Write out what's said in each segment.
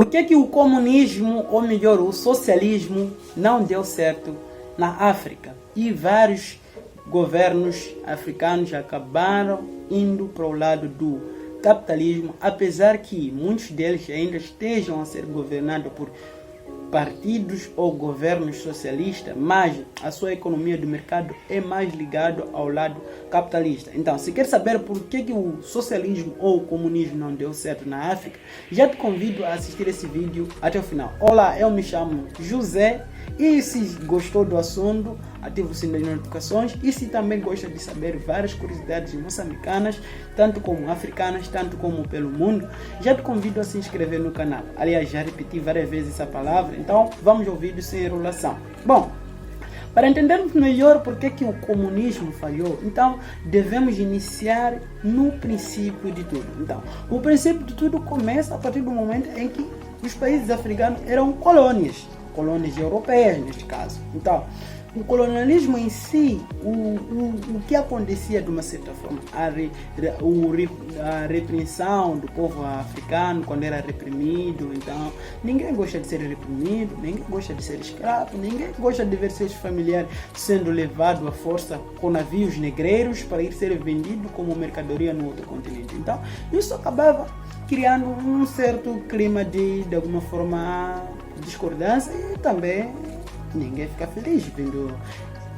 Por que o comunismo, ou melhor, o socialismo, não deu certo na África? E vários governos africanos acabaram indo para o lado do capitalismo, apesar que muitos deles ainda estejam a ser governados por partidos ou governos socialistas, mas a sua economia do mercado é mais ligada ao lado capitalista. Então, se quer saber por que o socialismo ou o comunismo não deu certo na África, já te convido a assistir esse vídeo até o final. Olá, eu me chamo José e se gostou do assunto, ative o sininho das notificações, e se também gosta de saber várias curiosidades moçambicanas, tanto como africanas, tanto como pelo mundo, já te convido a se inscrever no canal. Aliás, já repeti várias vezes essa palavra, então vamos ao vídeo sem enrolação. Bom, para entendermos melhor por que o comunismo falhou, então devemos iniciar no princípio de tudo. Então, o princípio de tudo começa a partir do momento em que os países africanos eram colônias europeias neste caso. Então, o colonialismo em si, o que acontecia de uma certa forma, a repressão do povo africano quando era reprimido. Então, ninguém gosta de ser reprimido, ninguém gosta de ser escravo, ninguém gosta de ver seus familiares sendo levados à força com navios negreiros para ir ser vendido como mercadoria no outro continente. Então, isso acabava criando um certo clima de alguma forma, discordância, e também ninguém fica feliz vendo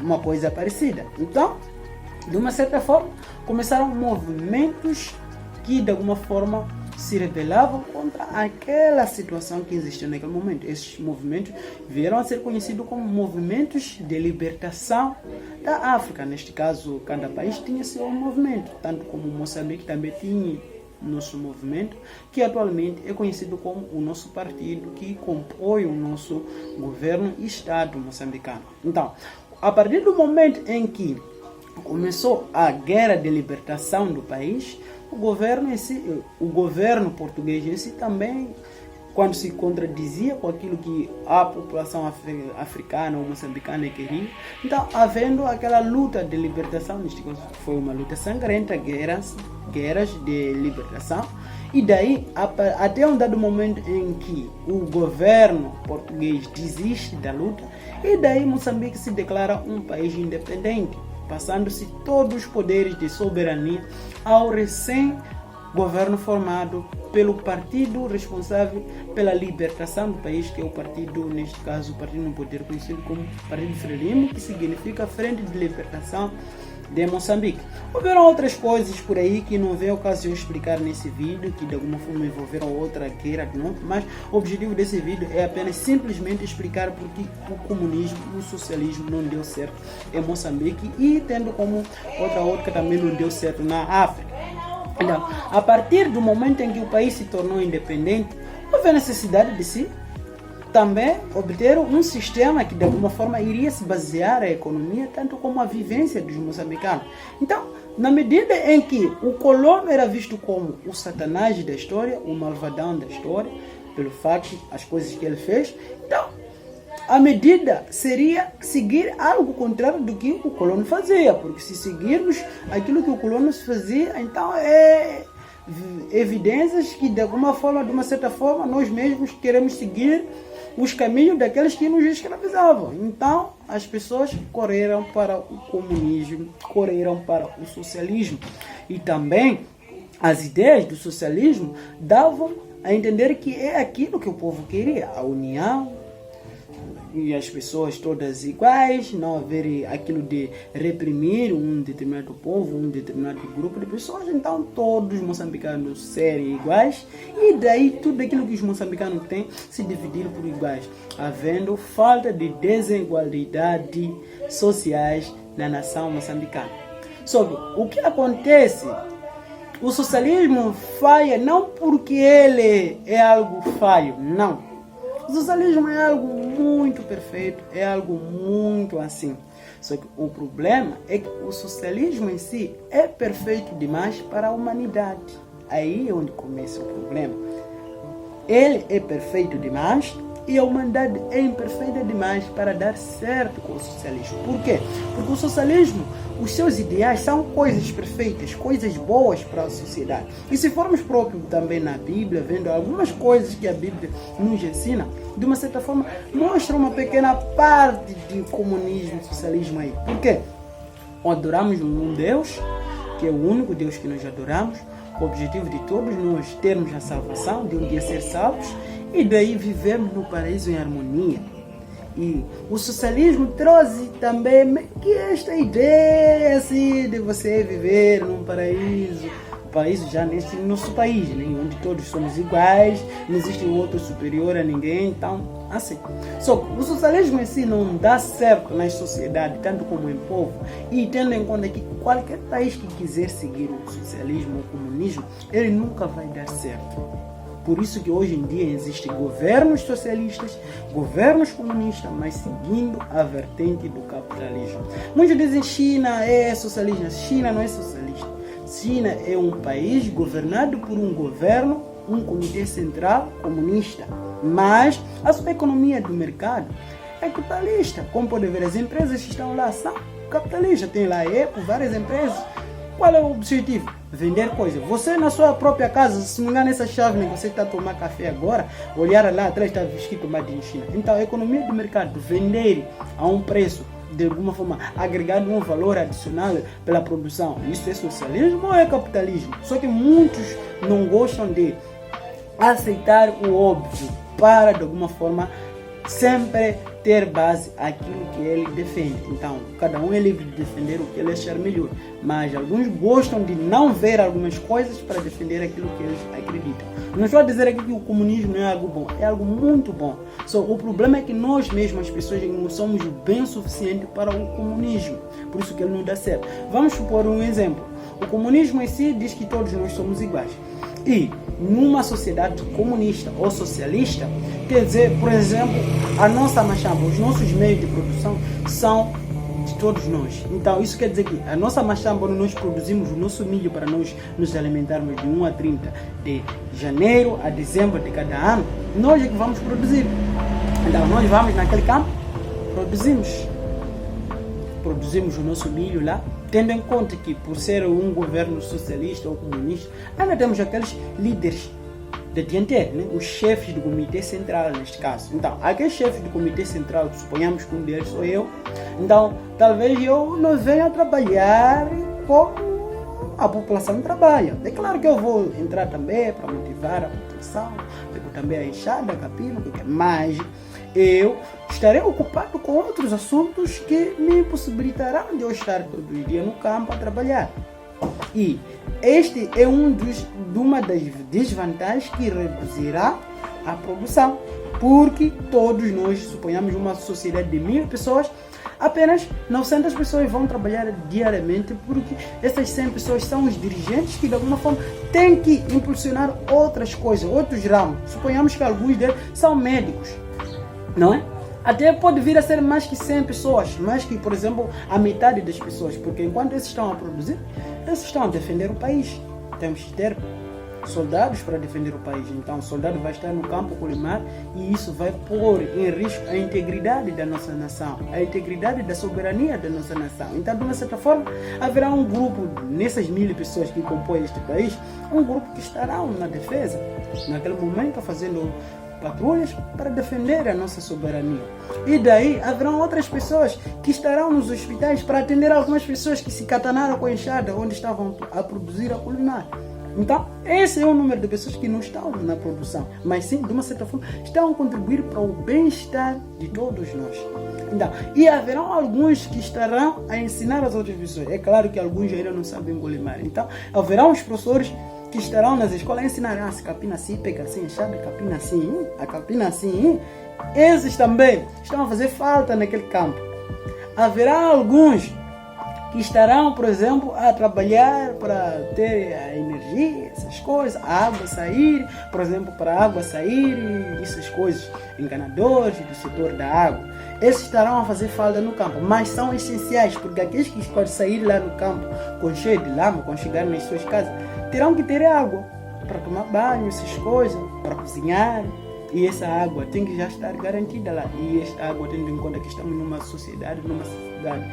uma coisa parecida. Então, de uma certa forma, começaram movimentos que de alguma forma se rebelavam contra aquela situação que existia naquele momento. Esses movimentos vieram a ser conhecidos como movimentos de libertação da África. Neste caso, cada país tinha seu movimento, tanto como Moçambique também tinha nosso movimento, que atualmente é conhecido como o nosso partido, que compõe o nosso governo e Estado moçambicano. Então, a partir do momento em que começou a guerra de libertação do país, o governo português em si também, quando se contradizia com aquilo que a população africana ou moçambicana queria, então, havendo aquela luta de libertação, neste caso foi uma luta sangrenta, guerras de libertação, e daí, até um dado momento em que o governo português desiste da luta, e daí Moçambique se declara um país independente, passando-se todos os poderes de soberania ao recém-governo formado pelo partido responsável pela libertação do país, que é o partido, neste caso, o partido no poder conhecido como Partido Frelimo, que significa Frente de Libertação de Moçambique. Houveram outras coisas por aí que não veio ocasião de explicar nesse vídeo, que de alguma forma envolveram outra guerra de novo, mas o objetivo desse vídeo é apenas simplesmente explicar por que o comunismo e o socialismo não deu certo em Moçambique, e tendo como outra ótica também não deu certo na África. Então, a partir do momento em que o país se tornou independente, houve a necessidade de se também obter um sistema que de alguma forma iria se basear a economia, tanto como a vivência dos moçambicanos. Então, na medida em que o colono era visto como o satanás da história, o malvadão da história, pelo fato as coisas que ele fez, então a medida seria seguir algo contrário do que o colono fazia, porque se seguirmos aquilo que o colono fazia, então é evidências que de alguma forma, de uma certa forma, nós mesmos queremos seguir os caminhos daqueles que nos escravizavam. Então, as pessoas correram para o comunismo, correram para o socialismo. E também, as ideias do socialismo davam a entender que é aquilo que o povo queria, a união, e as pessoas todas iguais, não haver aquilo de reprimir um determinado povo, um determinado grupo de pessoas. Então todos os moçambicanos serem iguais, e daí tudo aquilo que os moçambicanos têm se dividir por iguais, havendo falta de desigualdade sociais na nação moçambicana. Só que o que acontece? O socialismo falha não porque ele é algo falho, não. O socialismo é algo muito perfeito, é algo muito assim. Só que o problema é que o socialismo em si é perfeito demais para a humanidade. Aí é onde começa o problema. Ele é perfeito demais, E a humanidade é imperfeita demais para dar certo com o socialismo. Por quê? Porque o socialismo, os seus ideais são coisas perfeitas, coisas boas para a sociedade. E se formos próprios também na Bíblia, vendo algumas coisas que a Bíblia nos ensina, de uma certa forma, mostra uma pequena parte de comunismo e socialismo aí. Por quê? Adoramos um Deus, que é o único Deus que nós adoramos, o objetivo de todos nós termos a salvação, de um dia ser salvos, e daí vivemos no paraíso em harmonia. E o socialismo trouxe também que esta ideia assim, de você viver num paraíso, o paraíso já nesse nosso país, né, onde todos somos iguais, não existe um outro superior a ninguém, então assim. Só que o socialismo em si não dá certo nas sociedades, tanto como em povo, e tendo em conta que qualquer país que quiser seguir o socialismo ou o comunismo, ele nunca vai dar certo. Por isso que hoje em dia existem governos socialistas, governos comunistas, mas seguindo a vertente do capitalismo. Muitos dizem China é socialista. China não é socialista. China é um país governado por um governo, um comitê central comunista. Mas a sua economia do mercado é capitalista. Como pode ver, as empresas que estão lá são capitalistas. Tem lá várias empresas. Qual é o objetivo? Vender coisa. Você na sua própria casa, se não engano, essa chave que você está a tomar café agora, olhar lá atrás está escrito Made in China. Então a economia do mercado, vender a um preço, de alguma forma, agregar um valor adicional pela produção. Isso é socialismo ou é capitalismo? Só que muitos não gostam de aceitar o óbvio para, de alguma forma, sempre ter base aquilo que ele defende. Então, cada um é livre de defender o que ele achar melhor, mas alguns gostam de não ver algumas coisas para defender aquilo que eles acreditam. Não estou a dizer aqui que o comunismo não é algo bom, é algo muito bom. Só o problema é que nós mesmos, as pessoas, não somos bem o suficiente para o comunismo, por isso que ele não dá certo. Vamos supor um exemplo. O comunismo em si diz que todos nós somos iguais. E numa sociedade comunista ou socialista, quer dizer, por exemplo, a nossa machamba, os nossos meios de produção são de todos nós. Então isso quer dizer que a nossa machamba, onde nós produzimos o nosso milho para nós nos alimentarmos de 1 a 30 de janeiro a dezembro de cada ano, nós é que vamos produzir. Então nós vamos naquele campo, produzimos o nosso milho lá, tendo em conta que por ser um governo socialista ou comunista, ainda temos aqueles líderes da dianteira, né? Os chefes do comitê central neste caso. Então, aqueles chefes do comitê central, suponhamos que um deles sou eu, então talvez eu não venha trabalhar como a população trabalha. É claro que eu vou entrar também para motivar a população, pego também a enxada, capino, mas eu estarei ocupado com outros assuntos que me possibilitarão de eu estar todo dia no campo a trabalhar. E este é uma das desvantagens que reduzirá a produção, porque todos nós, suponhamos uma sociedade de 1000 pessoas, apenas 900 pessoas vão trabalhar diariamente, porque essas 100 pessoas são os dirigentes que de alguma forma têm que impulsionar outras coisas, outros ramos. Suponhamos que alguns deles são médicos, não é? Até pode vir a ser mais que 100 pessoas, mais que, por exemplo, a metade das pessoas, porque enquanto esses estão a produzir, esses estão a defender o país. Temos que ter soldados para defender o país. Então o soldado vai estar no campo colimar e isso vai pôr em risco a integridade da nossa nação, a integridade da soberania da nossa nação. Então, de uma certa forma, haverá um grupo, nessas 1000 pessoas que compõem este país, um grupo que estarão na defesa, naquele momento fazendo patrulhas para defender a nossa soberania. E daí haverão outras pessoas que estarão nos hospitais para atender algumas pessoas que se catanaram com a enxada onde estavam a produzir a culinária. Então, esse é o número de pessoas que não estão na produção, mas sim, de uma certa forma, estão a contribuir para o bem-estar de todos nós. Então, e haverão alguns que estarão a ensinar as outras pessoas. É claro que alguns ainda não sabem culinária. Então, haverão os professores que estarão nas escolas a ensinar, se capina assim, pega assim, enxada, capina assim, a capina assim. Esses também estão a fazer falta naquele campo. Haverá alguns que estarão, por exemplo, a trabalhar para ter a energia, essas coisas, a água sair, por exemplo, para a água sair, essas coisas, encanadores do setor da água. Esses estarão a fazer falta no campo, mas são essenciais, porque aqueles que podem sair lá no campo com cheio de lama, quando chegar nas suas casas, terão que ter água para tomar banho, essas coisas, para cozinhar. E essa água tem que já estar garantida lá. E esta água, tendo em conta que estamos numa sociedade, numa sociedade,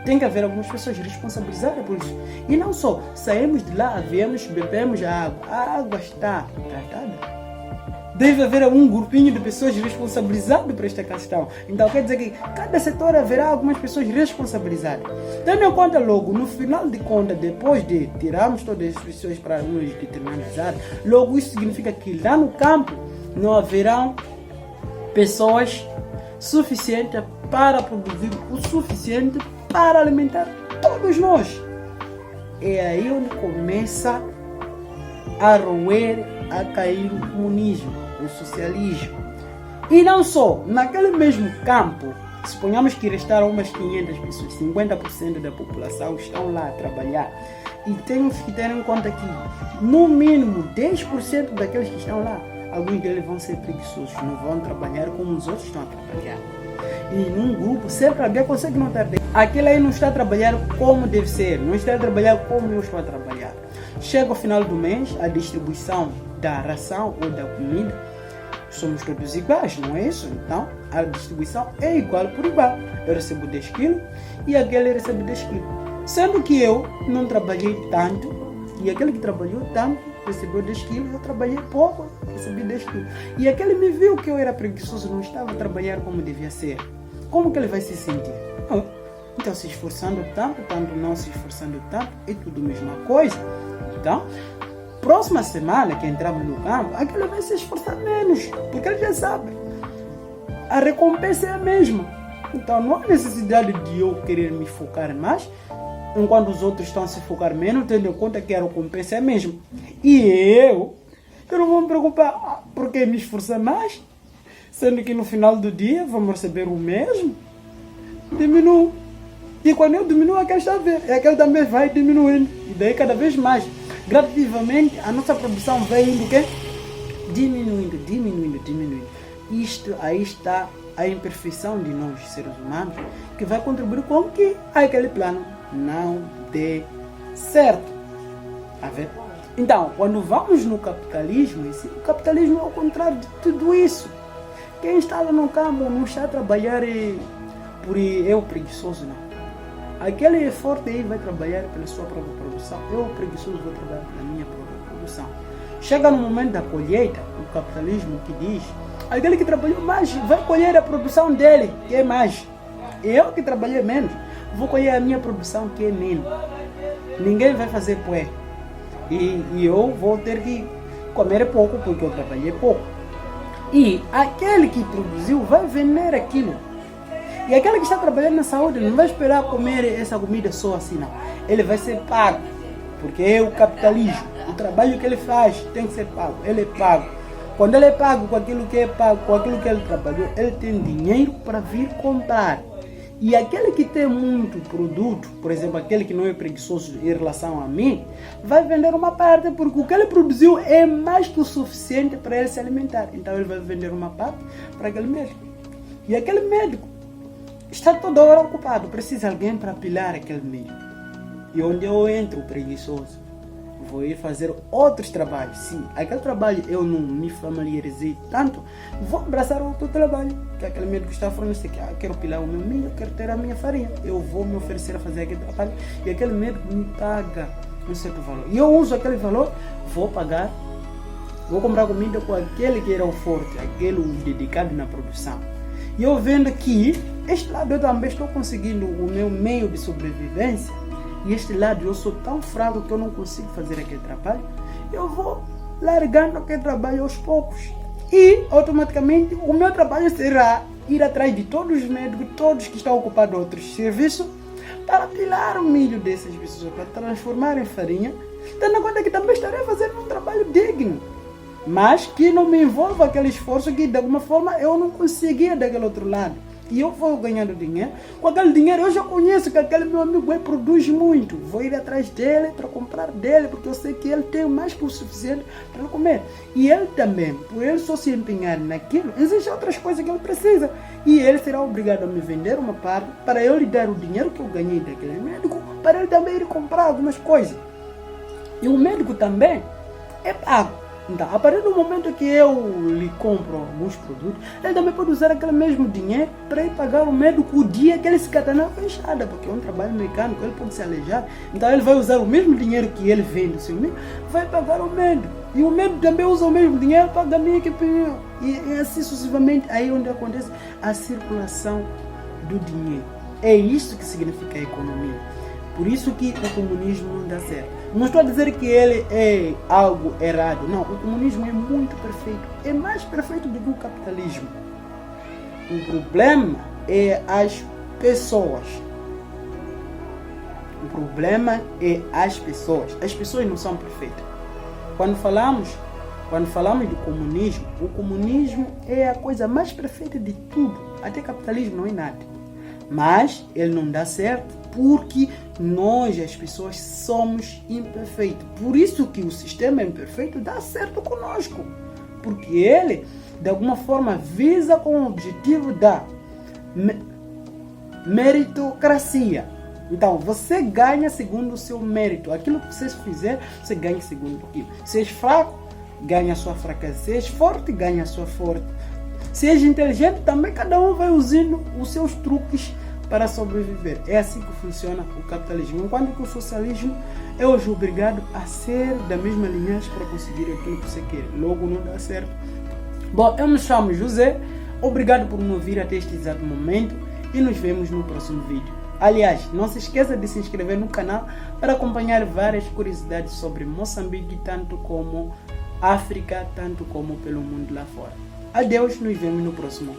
tem que haver algumas pessoas responsabilizadas por isso. E não só, saímos de lá, viemos, bebemos a água está tratada. Deve haver um grupinho de pessoas responsabilizadas por esta questão. Então quer dizer que cada setor haverá algumas pessoas responsabilizadas. Tendo em conta logo, no final de contas, depois de tirarmos todas as pessoas para nos determinizar, logo isso significa que lá no campo não haverão pessoas suficientes para produzir o suficiente para alimentar todos nós. É aí onde começa a roer, a cair o comunismo, o socialismo. E não só, naquele mesmo campo, suponhamos que restaram umas 500 pessoas, 50% da população estão lá a trabalhar. E temos que ter em conta que, no mínimo, 10% daqueles que estão lá, alguns deles vão ser preguiçosos, não vão trabalhar como os outros estão a trabalhar. E num grupo, sempre alguém consegue notar. Aquele aí não está a trabalhar como deve ser, não está a trabalhar como eu estou a trabalhar. Chega ao final do mês, a distribuição da ração ou da comida, somos todos iguais, não é isso? Então, a distribuição é igual por igual. Eu recebo 10 quilos e aquele recebe 10 quilos. Sendo que eu não trabalhei tanto e aquele que trabalhou tanto recebeu 10 quilos, eu trabalhei pouco, recebi 10 quilos. E aquele me viu que eu era preguiçoso, não estava a trabalhar como devia ser. Como que ele vai se sentir? Então, se esforçando tanto não se esforçando tanto, é tudo a mesma coisa. Então, próxima semana que entramos no campo, aquele vai se esforçar menos, porque ele já sabe. A recompensa é a mesma. Então, não há necessidade de eu querer me focar mais, enquanto os outros estão a se focar menos, tendo em conta que a recompensa é a mesma. E eu não vou me preocupar porque me esforçar mais, sendo que no final do dia vamos receber o mesmo. Diminuo. E quando eu diminuo, aquele está a ver, aquele também vai diminuindo. E daí cada vez mais, gradativamente, a nossa produção vai indo o quê? Diminuindo. Isto aí está a imperfeição de nós, seres humanos, que vai contribuir com que aquele plano não dê certo. A ver? Então, quando vamos no capitalismo, o capitalismo é o contrário de tudo isso. Quem está lá no campo não está a trabalhar por eu preguiçoso, não. Aquele forte aí vai trabalhar pela sua própria produção. Eu, preguiçoso, vou trabalhar pela minha própria produção. Chega no momento da colheita, o capitalismo que diz, aquele que trabalhou mais vai colher a produção dele, que é mais. Eu que trabalhei menos, vou colher a minha produção, que é menos. Ninguém vai fazer poé. E eu vou ter que comer pouco, porque eu trabalhei pouco. E aquele que produziu vai vender aquilo. E aquele que está trabalhando na saúde não vai esperar comer essa comida só assim, não. Ele vai ser pago, porque é o capitalismo. O trabalho que ele faz tem que ser pago. Ele é pago. Quando ele é pago com aquilo que é pago, com aquilo que ele trabalhou, ele tem dinheiro para vir comprar. E aquele que tem muito produto, por exemplo, aquele que não é preguiçoso em relação a mim, vai vender uma parte, porque o que ele produziu é mais que o suficiente para ele se alimentar. Então ele vai vender uma parte para aquele médico. E aquele médico está toda hora ocupado, precisa de alguém para pilar aquele milho. E onde eu entro, preguiçoso, vou ir fazer outros trabalhos. Sim, aquele trabalho eu não me familiarizei tanto, vou abraçar outro trabalho. Que aquele médico está falando assim, que quero pilar o meu milho, quero ter a minha farinha. Eu vou me oferecer a fazer aquele trabalho e aquele médico me paga um certo valor. E eu uso aquele valor, vou pagar, vou comprar comida com aquele que era o forte, aquele dedicado na produção. E eu vendo que este lado eu também estou conseguindo o meu meio de sobrevivência. E este lado eu sou tão fraco que eu não consigo fazer aquele trabalho. Eu vou largando aquele trabalho aos poucos. E automaticamente o meu trabalho será ir atrás de todos os médicos, todos que estão ocupados em outros serviços, para pilar o milho dessas pessoas, para transformar em farinha, tendo em conta que também estarei fazendo um trabalho digno. Mas que não me envolva aquele esforço que de alguma forma eu não conseguia daquele outro lado. E eu vou ganhando dinheiro. Com aquele dinheiro eu já conheço que aquele meu amigo produz muito. Vou ir atrás dele para comprar dele, porque eu sei que ele tem mais que o suficiente para comer. E ele também, por ele só se empenhar naquilo, existem outras coisas que ele precisa. E ele será obrigado a me vender uma parte para eu lhe dar o dinheiro que eu ganhei daquele médico, para ele também ir comprar algumas coisas. E o médico também é pago. Então, a partir do momento que eu lhe compro alguns produtos, ele também pode usar aquele mesmo dinheiro para ir pagar o médico o dia que ele se catar na fechada, porque é um trabalho mecânico, ele pode se alejar. Então, ele vai usar o mesmo dinheiro que ele vende o seu médico, vai pagar o médico. E o médico também usa o mesmo dinheiro para pagar a minha equipe. E assim sucessivamente, aí onde acontece a circulação do dinheiro. É isso que significa a economia. Por isso que o comunismo não dá certo. Não estou a dizer que ele é algo errado. Não, o comunismo é muito perfeito. É mais perfeito do que o capitalismo. O problema é as pessoas. O problema é as pessoas. As pessoas não são perfeitas. Quando falamos do comunismo, o comunismo é a coisa mais perfeita de tudo. Até capitalismo não é nada. Mas ele não dá certo porque nós, as pessoas, somos imperfeitos. Por isso que o sistema imperfeito dá certo conosco. Porque ele, de alguma forma, visa com o objetivo da meritocracia. Então, você ganha segundo o seu mérito. Aquilo que você fizer, você ganha segundo aquilo. Se és fraco, ganha a sua fraqueza. Se és forte, ganha a sua forte. Se és inteligente, também cada um vai usando os seus truques para sobreviver. É assim que funciona o capitalismo. Enquanto que o socialismo é hoje obrigado a ser da mesma linhagem para conseguir aquilo que você quer. Logo não dá certo. Bom, eu me chamo José. Obrigado por me ouvir até este exato momento e nos vemos no próximo vídeo. Aliás, não se esqueça de se inscrever no canal para acompanhar várias curiosidades sobre Moçambique, tanto como África, tanto como pelo mundo lá fora. Adeus, nos vemos no próximo